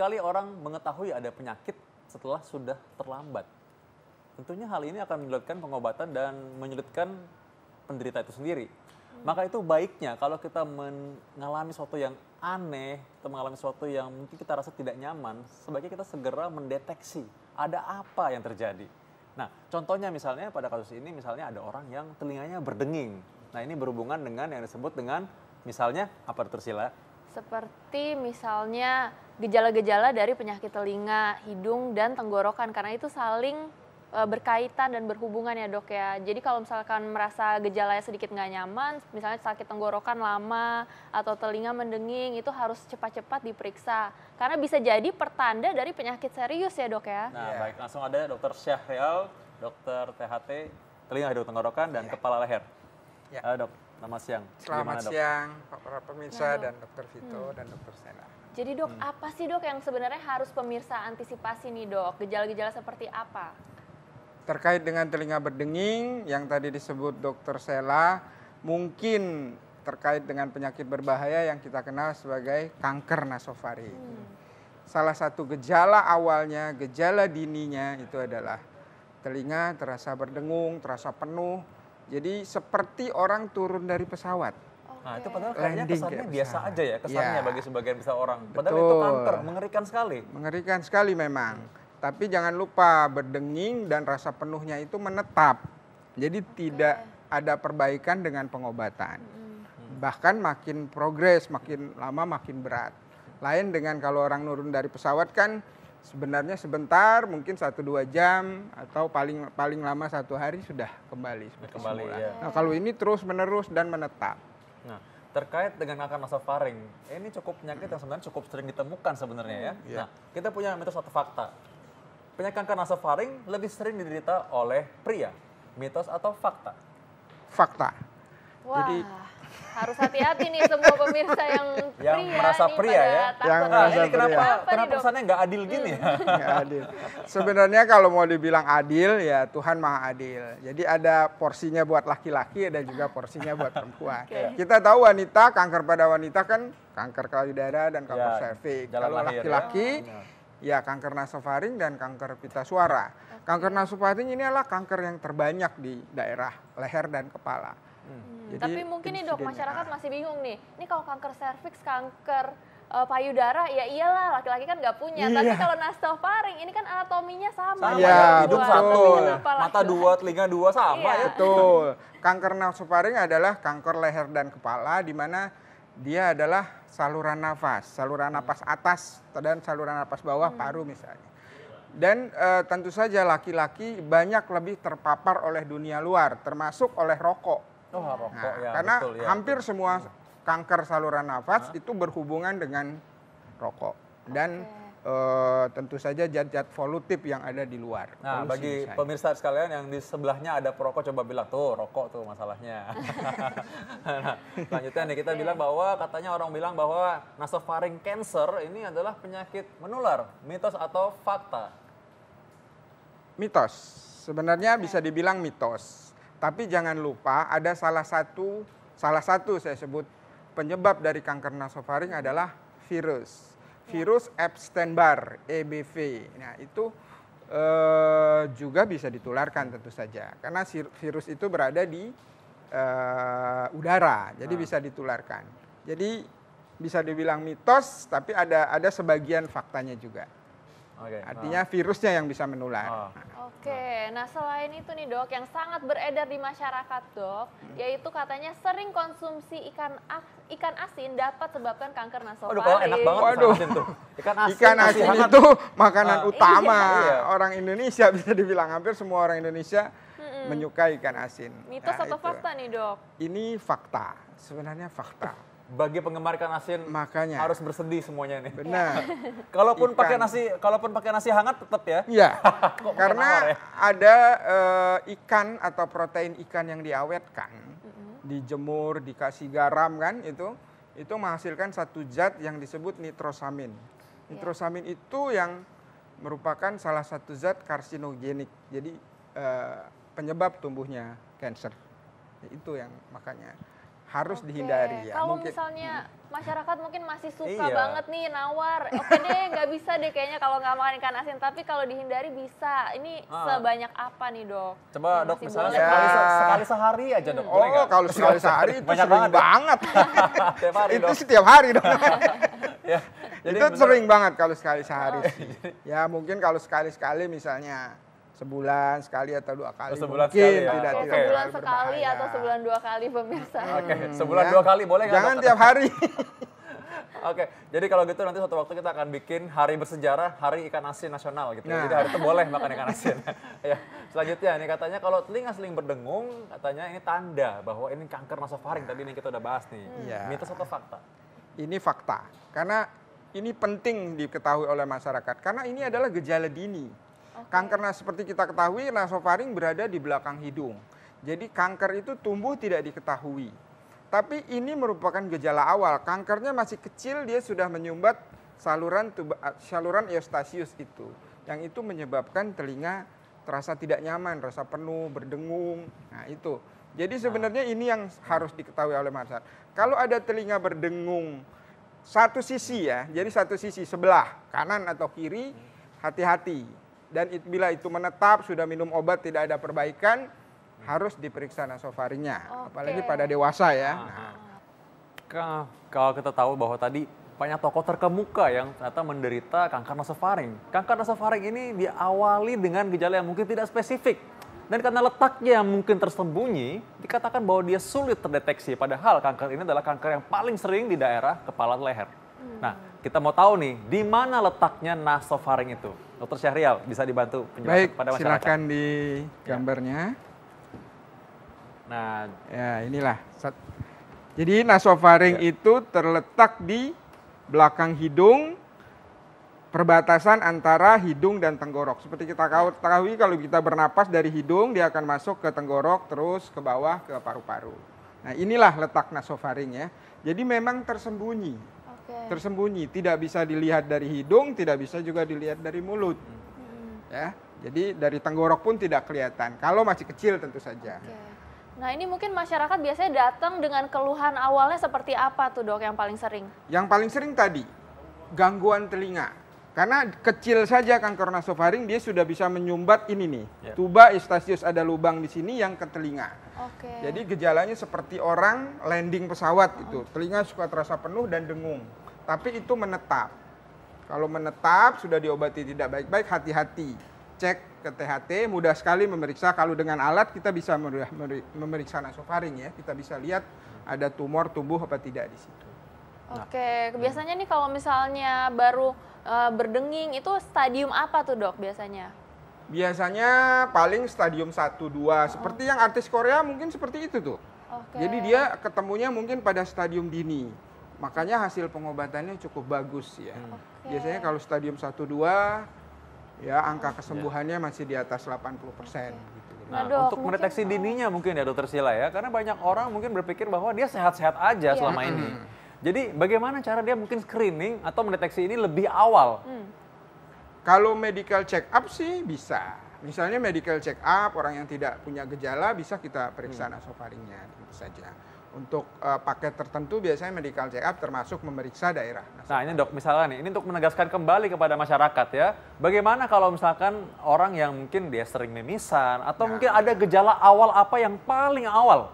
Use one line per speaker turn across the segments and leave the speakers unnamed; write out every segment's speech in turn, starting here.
seringkali orang mengetahui ada penyakit setelah sudah terlambat. Tentunya hal ini akan menyulitkan pengobatan dan menyulitkan penderita itu sendiri. Maka itu baiknya kalau kita mengalami sesuatu yang aneh, atau mengalami sesuatu yang mungkin kita rasa tidak nyaman, sebaiknya kita segera mendeteksi ada apa yang terjadi. Nah, contohnya misalnya pada kasus ini misalnya ada orang yang telinganya berdenging. Nah, ini berhubungan dengan yang disebut dengan misalnya apa Dr. Sheila?
Seperti misalnya gejala-gejala dari penyakit telinga, hidung, dan tenggorokan, karena itu saling berkaitan dan berhubungan ya dok ya. Jadi kalau misalkan merasa gejalanya sedikit nggak nyaman, misalnya sakit tenggorokan lama atau telinga mendenging, itu harus cepat-cepat diperiksa. Karena bisa jadi pertanda dari penyakit serius ya dok ya.
Nah baik, langsung ada Dr. Syahrial, Dr. THT, telinga hidung tenggorokan dan kepala leher. Dok, selamat siang.
Selamat siang para pemirsa dan Dr. Vito dan Dr. Sena.
Jadi dok, apa sih dok yang sebenarnya harus pemirsa antisipasi nih dok? Gejala-gejala seperti apa?
Terkait dengan telinga berdenging yang tadi disebut Dr. Sela, mungkin terkait dengan penyakit berbahaya yang kita kenal sebagai kanker nasofaring. Salah satu gejala awalnya, gejala dininya itu adalah telinga terasa berdengung, terasa penuh. Jadi seperti orang turun dari pesawat.
Nah itu padahal kayaknya
Landing
kesannya
kayak
biasa
pesawat.
aja ya, kesannya
Ya.
bagi sebagian besar orang. Padahal
Betul.
itu kanker, mengerikan sekali.
Mengerikan sekali memang. Tapi jangan lupa berdenging dan rasa penuhnya itu menetap. Jadi tidak ada perbaikan dengan pengobatan. Bahkan makin progres, makin lama makin berat. Lain dengan kalau orang nurun dari pesawat kan sebenarnya sebentar, mungkin 1-2 jam atau paling lama 1 hari sudah kembali seperti semula.
Ya.
Nah, kalau ini terus menerus dan menetap.
Nah, terkait dengan kanker nasofaring, ini cukup penyakit yang sebenarnya cukup sering ditemukan sebenarnya ya. Nah, kita punya mitos atau fakta. Penyakit kanker nasofaring lebih sering diderita oleh pria, mitos atau fakta?
Fakta.
Wah,
Jadi
harus hati-hati nih semua pemirsa yang
merasa
nih
pria
pada
ya.
takut.
Yang
Nah,
merasa
ini kenapa
nih, Dok?
pesannya nggak adil gini ya?
Nggak adil. Sebenarnya kalau mau dibilang adil ya Tuhan Maha Adil. Jadi ada porsinya buat laki-laki, ada juga porsinya buat perempuan. Kita tahu wanita, kanker pada wanita kan kanker payudara dan kanker serviks.
jalan
Kalau
lahir
laki-laki
ya.
ya kanker nasofaring dan kanker pita suara. Kanker nasofaring ini adalah kanker yang terbanyak di daerah leher dan kepala. Jadi,
Tapi mungkin nih dok,
insidennya,
masyarakat masih bingung nih. Ini kalau kanker serviks, kanker payudara, ya iyalah laki-laki kan nggak punya. Tapi kalau nasofaring, ini kan anatominya sama.
Sama
Iya,
ya, hidung
betul.
satu,
Kenapa
mata
laki-laki?
2, telinga 2 sama
Iya.
ya.
Betul. Kanker nasofaring adalah kanker leher dan kepala di mana dia adalah saluran nafas atas dan saluran nafas bawah paru misalnya. Dan tentu saja laki-laki banyak lebih terpapar oleh dunia luar, termasuk oleh rokok.
Oh, rokok
Nah,
ya,
karena
betul ya.
hampir semua kanker saluran nafas itu berhubungan dengan rokok dan tentu saja zat-zat polutif yang ada di luar.
Nah,
Polusi
bagi
misalnya.
pemirsa sekalian yang di sebelahnya ada perokok, coba bilang, tuh rokok tuh masalahnya. Nah, selanjutnya nih kita bilang bahwa, katanya orang bilang bahwa nasofaring cancer ini adalah penyakit menular, mitos atau fakta?
Mitos, sebenarnya bisa dibilang mitos. Tapi jangan lupa ada salah satu saya sebut penyebab dari kanker nasofaring adalah virus. Virus Epstein-Barr, EBV. Nah, itu juga bisa ditularkan tentu saja. Karena virus itu berada di udara, jadi bisa ditularkan. Jadi bisa dibilang mitos, tapi ada sebagian faktanya juga.
Oke,
Artinya virusnya yang bisa menular.
Oke, nah selain itu nih dok, yang sangat beredar di masyarakat dok, yaitu katanya sering konsumsi ikan asin dapat sebabkan kanker nasofaring.
Waduh, kalau enak banget
Waduh.
asin tuh.
Ikan asin
hangat.
itu makanan utama
Iya.
orang Indonesia, bisa dibilang hampir semua orang Indonesia menyukai ikan asin.
Mitos
Nah,
atau
itu.
fakta nih dok?
Ini fakta, sebenarnya fakta.
Bagi penggemar ikan asin
Makanya.
harus bersedih semuanya nih.
Benar.
Kalaupun
Ikan.
pakai nasi hangat tetap ya.
Iya,
Kok
karena
menawar ya?
ada ikan atau protein ikan yang diawetkan, dijemur, dikasih garam kan itu menghasilkan satu zat yang disebut nitrosamin. Nitrosamin itu yang merupakan salah satu zat karsinogenik, jadi penyebab tumbuhnya kanker. Itu yang makanya harus dihindari ya.
Kalau
Mungkin
misalnya masyarakat mungkin masih suka
Iya.
banget nih nawar. Oke deh, nggak bisa deh kayaknya kalau nggak makan ikan asin. Tapi kalau dihindari bisa. Ini sebanyak apa nih dok?
Coba
Yang
dok
masih
misalnya
boleh?
sekali sehari aja dok, boleh
Oh,
nggak?
kalau sekali sehari itu
Banyak
sering
banget,
banget.
Tiap hari
Itu
dok.
setiap hari dong.
Ya,
Itu sering banget kalau sekali sehari sih. Ya mungkin kalau sekali-sekali misalnya sebulan sekali atau 2 kali.
Sebulan
mungkin
sekali ya.
tidak
Oke,
Oke.
tidak
sebulan
terlalu
sekali
berbahaya.
atau sebulan 2 kali pemirsa.
Oke, sebulan
Ya.
2 kali boleh nggak
Jangan
dok?
tiap hari.
Oke, jadi kalau gitu nanti suatu waktu kita akan bikin hari bersejarah Hari Ikan Asin Nasional gitu.
Nah.
Jadi hari itu boleh makan ikan asin. Ya, selanjutnya ini katanya kalau telinga sering berdengung, katanya ini tanda bahwa ini kanker nasofaring. Tadi ini kita udah bahas nih.
Iya.
Mitos atau fakta?
Ini fakta. Karena ini penting diketahui oleh masyarakat. Karena ini adalah gejala dini. Kanker seperti kita ketahui nasofaring berada di belakang hidung. Jadi kanker itu tumbuh tidak diketahui. Tapi ini merupakan gejala awal. Kankernya masih kecil, dia sudah menyumbat saluran eustasius itu. Yang itu menyebabkan telinga terasa tidak nyaman, rasa penuh, berdengung. Nah itu. Jadi sebenarnya ini yang harus diketahui oleh masyarakat. Kalau ada telinga berdengung satu sisi ya, jadi satu sisi sebelah, kanan atau kiri, hati-hati. Dan bila itu menetap, sudah minum obat tidak ada perbaikan, harus diperiksa nasofaringnya.
Oke.
Apalagi pada dewasa ya. Nah,
Kalau kita tahu bahwa tadi banyak tokoh terkemuka yang ternyata menderita kanker nasofaring. Kanker nasofaring ini diawali dengan gejala yang mungkin tidak spesifik. Dan karena letaknya yang mungkin tersembunyi, dikatakan bahwa dia sulit terdeteksi. Padahal kanker ini adalah kanker yang paling sering di daerah kepala leher. Nah, kita mau tahu nih, di mana letaknya nasofaring itu? Dokter Syahrial, bisa dibantu penjelasan
baik,
pada masyarakat?
silakan di gambarnya.
Nah,
Ya, inilah. Jadi nasofaring itu terletak di belakang hidung, perbatasan antara hidung dan tenggorok. Seperti kita ketahui kalau kita bernapas dari hidung, dia akan masuk ke tenggorok, terus ke bawah ke paru-paru. Nah, inilah letak nasofaring ya. Jadi memang tersembunyi. Tersembunyi, tidak bisa dilihat dari hidung, tidak bisa juga dilihat dari mulut. Ya, jadi dari tenggorok pun tidak kelihatan. Kalau masih kecil tentu saja.
Nah ini mungkin masyarakat biasanya datang dengan keluhan awalnya seperti apa tuh dok yang paling sering?
Yang paling sering tadi, gangguan telinga. Karena kecil saja kanker nasofaring dia sudah bisa menyumbat ini nih. Tuba eustasius, ada lubang di sini yang ke telinga. Jadi gejalanya seperti orang landing pesawat itu. Telinga suka terasa penuh dan dengung. Tapi itu menetap. Kalau menetap sudah diobati tidak baik-baik, hati-hati. Cek ke THT, mudah sekali memeriksa. Kalau dengan alat kita bisa memeriksa nasofaring ya. Kita bisa lihat ada tumor tumbuh apa tidak di situ.
Biasanya nih kalau misalnya baru berdenging itu stadium apa tuh dok biasanya?
Biasanya paling stadium 1, 2. Seperti yang artis Korea mungkin seperti itu tuh. Jadi dia ketemunya mungkin pada stadium dini. Makanya hasil pengobatannya cukup bagus ya. Biasanya kalau stadium 1, 2 ya angka kesembuhannya masih di atas 80%. Gitu.
Nah, untuk mendeteksi dininya mungkin ya dokter Sila ya. Karena banyak orang mungkin berpikir bahwa dia sehat-sehat aja selama ini. Jadi bagaimana cara dia mungkin screening atau mendeteksi ini lebih awal?
Kalau medical check up sih bisa. Misalnya medical check up, orang yang tidak punya gejala bisa kita periksa nasofaringnya, tentu saja. Untuk paket tertentu biasanya medical check up termasuk memeriksa daerah nasofaring.
Nah ini dok, misalnya nih, ini untuk menegaskan kembali kepada masyarakat ya. Bagaimana kalau misalkan orang yang mungkin dia sering mimisan atau mungkin ada gejala awal apa yang paling awal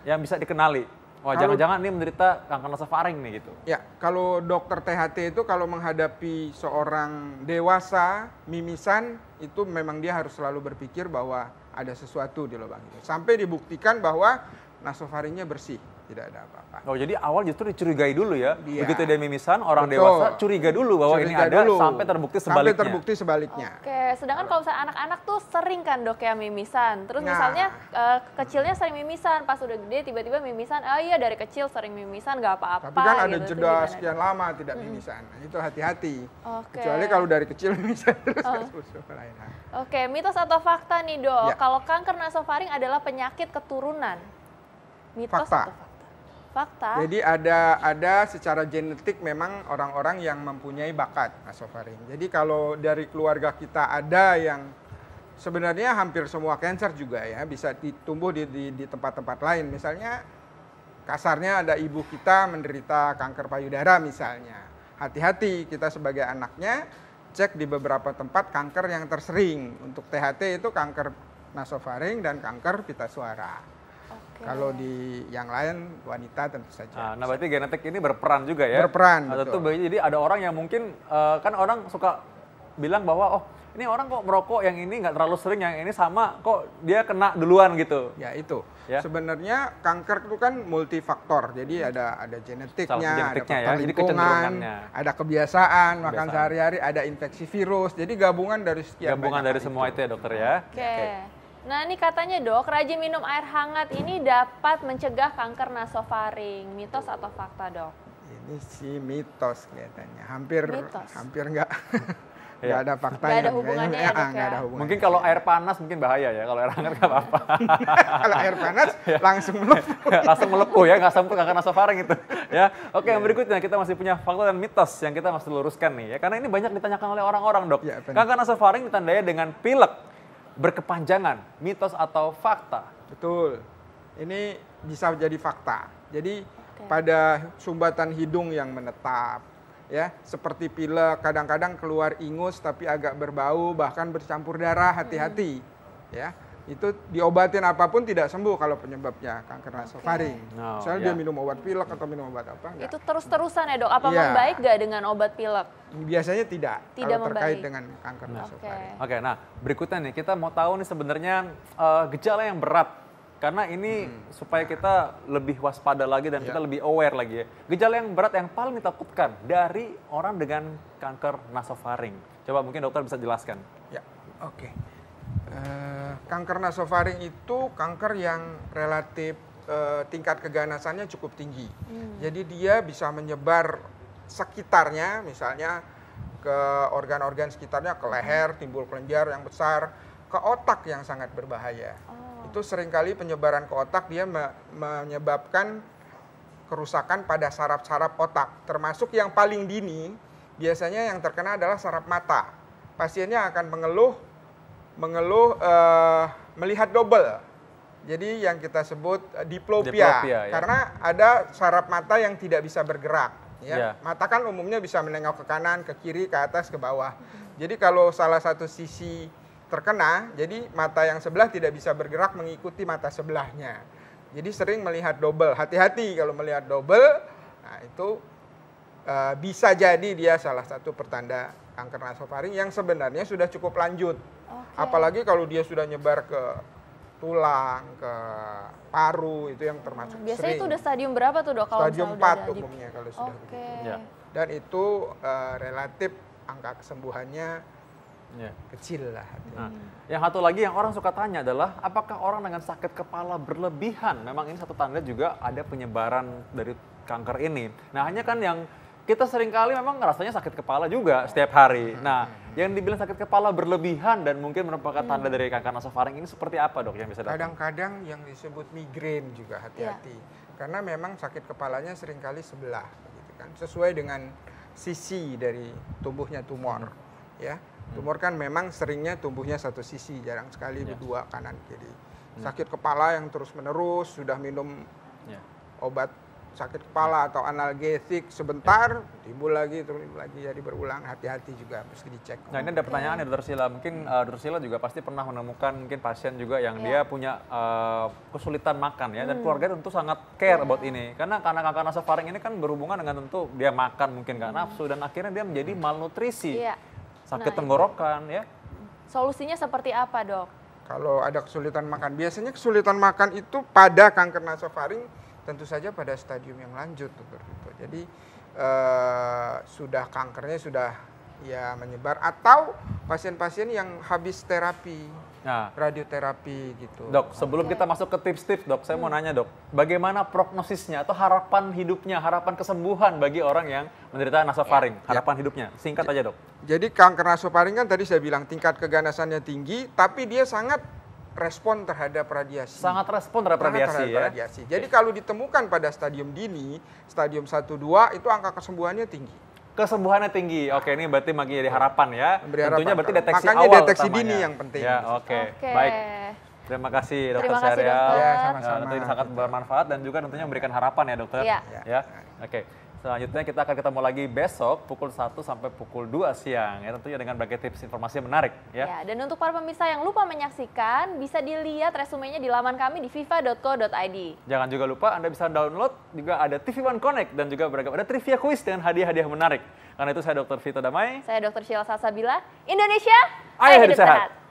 yang bisa dikenali? Wah, jangan-jangan ini menderita kanker nasofaring nih gitu.
Ya, kalau dokter THT itu kalau menghadapi seorang dewasa mimisan itu memang dia harus selalu berpikir bahwa ada sesuatu di lubang itu. Sampai dibuktikan bahwa nasofaringnya bersih, tidak ada apa-apa.
Oh, jadi awal justru dicurigai dulu ya.
Iya.
Begitu dia mimisan, orang
Betul.
dewasa curiga dulu bahwa ini
Curiga
ada
dulu.
sampai terbukti sebaliknya.
Sampai terbukti sebaliknya.
Sedangkan kalau misalnya anak-anak tuh sering kan dok ya mimisan. Terus misalnya kecilnya sering mimisan, pas udah gede tiba-tiba mimisan. Oh iya dari kecil sering mimisan gak apa-apa.
Tapi kan ada
gitu.
jeda sekian lama tidak mimisan. Nah, itu hati-hati.
Oke.
Kecuali kalau dari kecil mimisan terus lain hal.
Oke, mitos atau fakta nih dok,
Ya.
kalau kanker nasofaring adalah penyakit keturunan. Mitos
Fakta.
atau fakta? Fakta.
Jadi ada secara genetik memang orang-orang yang mempunyai bakat nasofaring. Jadi kalau dari keluarga kita ada yang sebenarnya hampir semua kanker juga ya bisa ditumbuh di tempat-tempat lain. Misalnya kasarnya ada ibu kita menderita kanker payudara misalnya. Hati-hati kita sebagai anaknya cek di beberapa tempat kanker yang tersering. Untuk THT itu kanker nasofaring dan kanker pita suara. Kalau di yang lain wanita tentu saja.
Nah, berarti genetik ini berperan juga ya?
Berperan,
betul.
betul.
Jadi ada orang yang mungkin, kan orang suka bilang bahwa, oh ini orang kok merokok yang ini nggak terlalu sering, yang ini sama, kok dia kena duluan gitu.
Ya itu.
Ya?
Sebenarnya kanker itu kan multifaktor. Jadi ada genetiknya, ada faktor
ya?
lingkungan, ada kebiasaan, makan sehari-hari, ada infeksi virus. Jadi gabungan dari sekian
gabungan dari semua itu ya dokter ya.
Oke. Nah ini katanya dok, rajin minum air hangat ini dapat mencegah kanker nasofaring. Mitos atau fakta dok?
Ini sih mitos kelihatannya. Hampir nggak. Nggak ada faktanya.
Nggak ada hubungannya ya, dok,
nggak ada hubungannya.
Mungkin kalau air panas mungkin bahaya ya, kalau air hangat nggak apa-apa.
Kalau air panas langsung melepuh.
Langsung melepuh ya, nggak sampai kanker nasofaring itu. Ya, oke, yang berikutnya kita masih punya fakta dan mitos yang kita masih luruskan nih ya, karena ini banyak ditanyakan oleh orang-orang dok.
Ya,
kanker nasofaring ditandai dengan pilek berkepanjangan, mitos atau fakta?
Betul. Ini bisa jadi fakta. Jadi pada sumbatan hidung yang menetap, ya seperti pilek, kadang-kadang keluar ingus tapi agak berbau bahkan bercampur darah, hati-hati ya. Itu diobatin apapun tidak sembuh kalau penyebabnya kanker nasofaring. Misalnya dia minum obat pilek atau minum obat apa enggak.
Itu terus-terusan ya dok, apa membaik gak dengan obat pilek?
Biasanya tidak kalau terkait
membaik
dengan kanker nasofaring.
Oke, nah berikutnya nih kita mau tahu nih sebenarnya gejala yang berat. Karena ini supaya kita lebih waspada lagi dan kita lebih aware lagi ya. Gejala yang berat yang paling ditakutkan dari orang dengan kanker nasofaring. Coba mungkin dokter bisa jelaskan.
Ya, oke. Kanker nasofaring itu kanker yang relatif tingkat keganasannya cukup tinggi. Jadi dia bisa menyebar sekitarnya, misalnya ke organ-organ sekitarnya, ke leher, timbul kelenjar yang besar, ke otak yang sangat berbahaya. Itu seringkali penyebaran ke otak dia menyebabkan kerusakan pada saraf-saraf otak. Termasuk yang paling dini, biasanya yang terkena adalah saraf mata. Pasiennya akan mengeluh melihat double. Jadi yang kita sebut diplopia ya. Karena ada saraf mata yang tidak bisa bergerak. Ya. Mata kan umumnya bisa menengok ke kanan, ke kiri, ke atas, ke bawah. Jadi kalau salah satu sisi terkena, jadi mata yang sebelah tidak bisa bergerak mengikuti mata sebelahnya. Jadi sering melihat double. Hati-hati kalau melihat double, nah itu bisa jadi dia salah satu pertanda kanker nasofaring yang sebenarnya sudah cukup lanjut. Apalagi kalau dia sudah nyebar ke tulang, ke paru, itu yang termasuk
biasanya
sering.
itu udah stadium berapa tuh dok? Kalau
stadium 4 umumnya kalau sudah begitu. Dan itu relatif angka kesembuhannya kecil lah.
Nah, yang satu lagi yang orang suka tanya adalah apakah orang dengan sakit kepala berlebihan, memang ini satu tanda juga ada penyebaran dari kanker ini. Nah hanya kan yang kita seringkali memang rasanya sakit kepala juga setiap hari. Nah yang dibilang sakit kepala berlebihan dan mungkin merupakan tanda dari kanker nasofaring ini seperti apa dok yang bisa datang?
Kadang-kadang yang disebut migrain juga hati-hati. Karena memang sakit kepalanya seringkali sebelah, gitu kan. Sesuai dengan sisi dari tumbuhnya tumor, ya. Tumor kan memang seringnya tumbuhnya satu sisi, jarang sekali berdua kanan kiri. Sakit kepala yang terus-menerus, sudah minum obat sakit kepala atau analgesik sebentar, timbul lagi, jadi berulang. Hati-hati juga, mesti dicek.
Nah ini ada pertanyaan ya Dr. Sila, mungkin Dr. Sila juga pasti pernah menemukan mungkin pasien juga yang dia punya kesulitan makan ya, dan keluarga tentu sangat care about ini. Karena kanker nasofaring ini kan berhubungan dengan tentu dia makan mungkin nggak nafsu, dan akhirnya dia menjadi malnutrisi. Sakit tenggorokan ya.
Solusinya seperti apa dok?
Kalau ada kesulitan makan, biasanya kesulitan makan itu pada kanker nasofaring tentu saja pada stadium yang lanjut. Jadi sudah kankernya sudah ya menyebar, atau pasien-pasien yang habis terapi, radioterapi gitu.
Dok, sebelum kita masuk ke tips-tips dok, saya mau nanya dok, bagaimana prognosisnya atau harapan hidupnya, harapan kesembuhan bagi orang yang menderita nasofaring, harapan hidupnya, singkat aja dok. Jadi
kanker nasofaring kan tadi saya bilang tingkat keganasannya tinggi, tapi dia sangat respon terhadap radiasi.
Sangat respon terhadap radiasi ya.
Jadi kalau ditemukan pada stadium dini, stadium 1-2 itu angka kesembuhannya tinggi.
Kesembuhannya tinggi. Oke, ini berarti bagi jadi harapan ya. Tentunya berarti deteksi
makanya
awal
deteksi
utamanya.
dini yang penting.
Ya, oke. Baik. Terima kasih Dokter
Terima kasih,
Syahrial.
Dokter.
Ya, sama-sama.
Tentu ini sangat bermanfaat dan juga tentunya memberikan harapan ya Dokter.
Iya.
Ya. Oke. Selanjutnya kita akan ketemu lagi besok pukul 1 sampai pukul 2 siang ya, tentunya dengan berbagai tips informasi yang menarik ya.
Ya, dan untuk para pemirsa yang lupa menyaksikan, bisa dilihat resumenya di laman kami di fifa.co.id.
Jangan juga lupa Anda bisa download juga ada TV One Connect dan juga beragam ada trivia quiz dengan hadiah-hadiah menarik. Karena itu saya Dr. Vito Damai.
Saya Dr. Sheila Salsabila, Indonesia,
Ayo hidup sehat.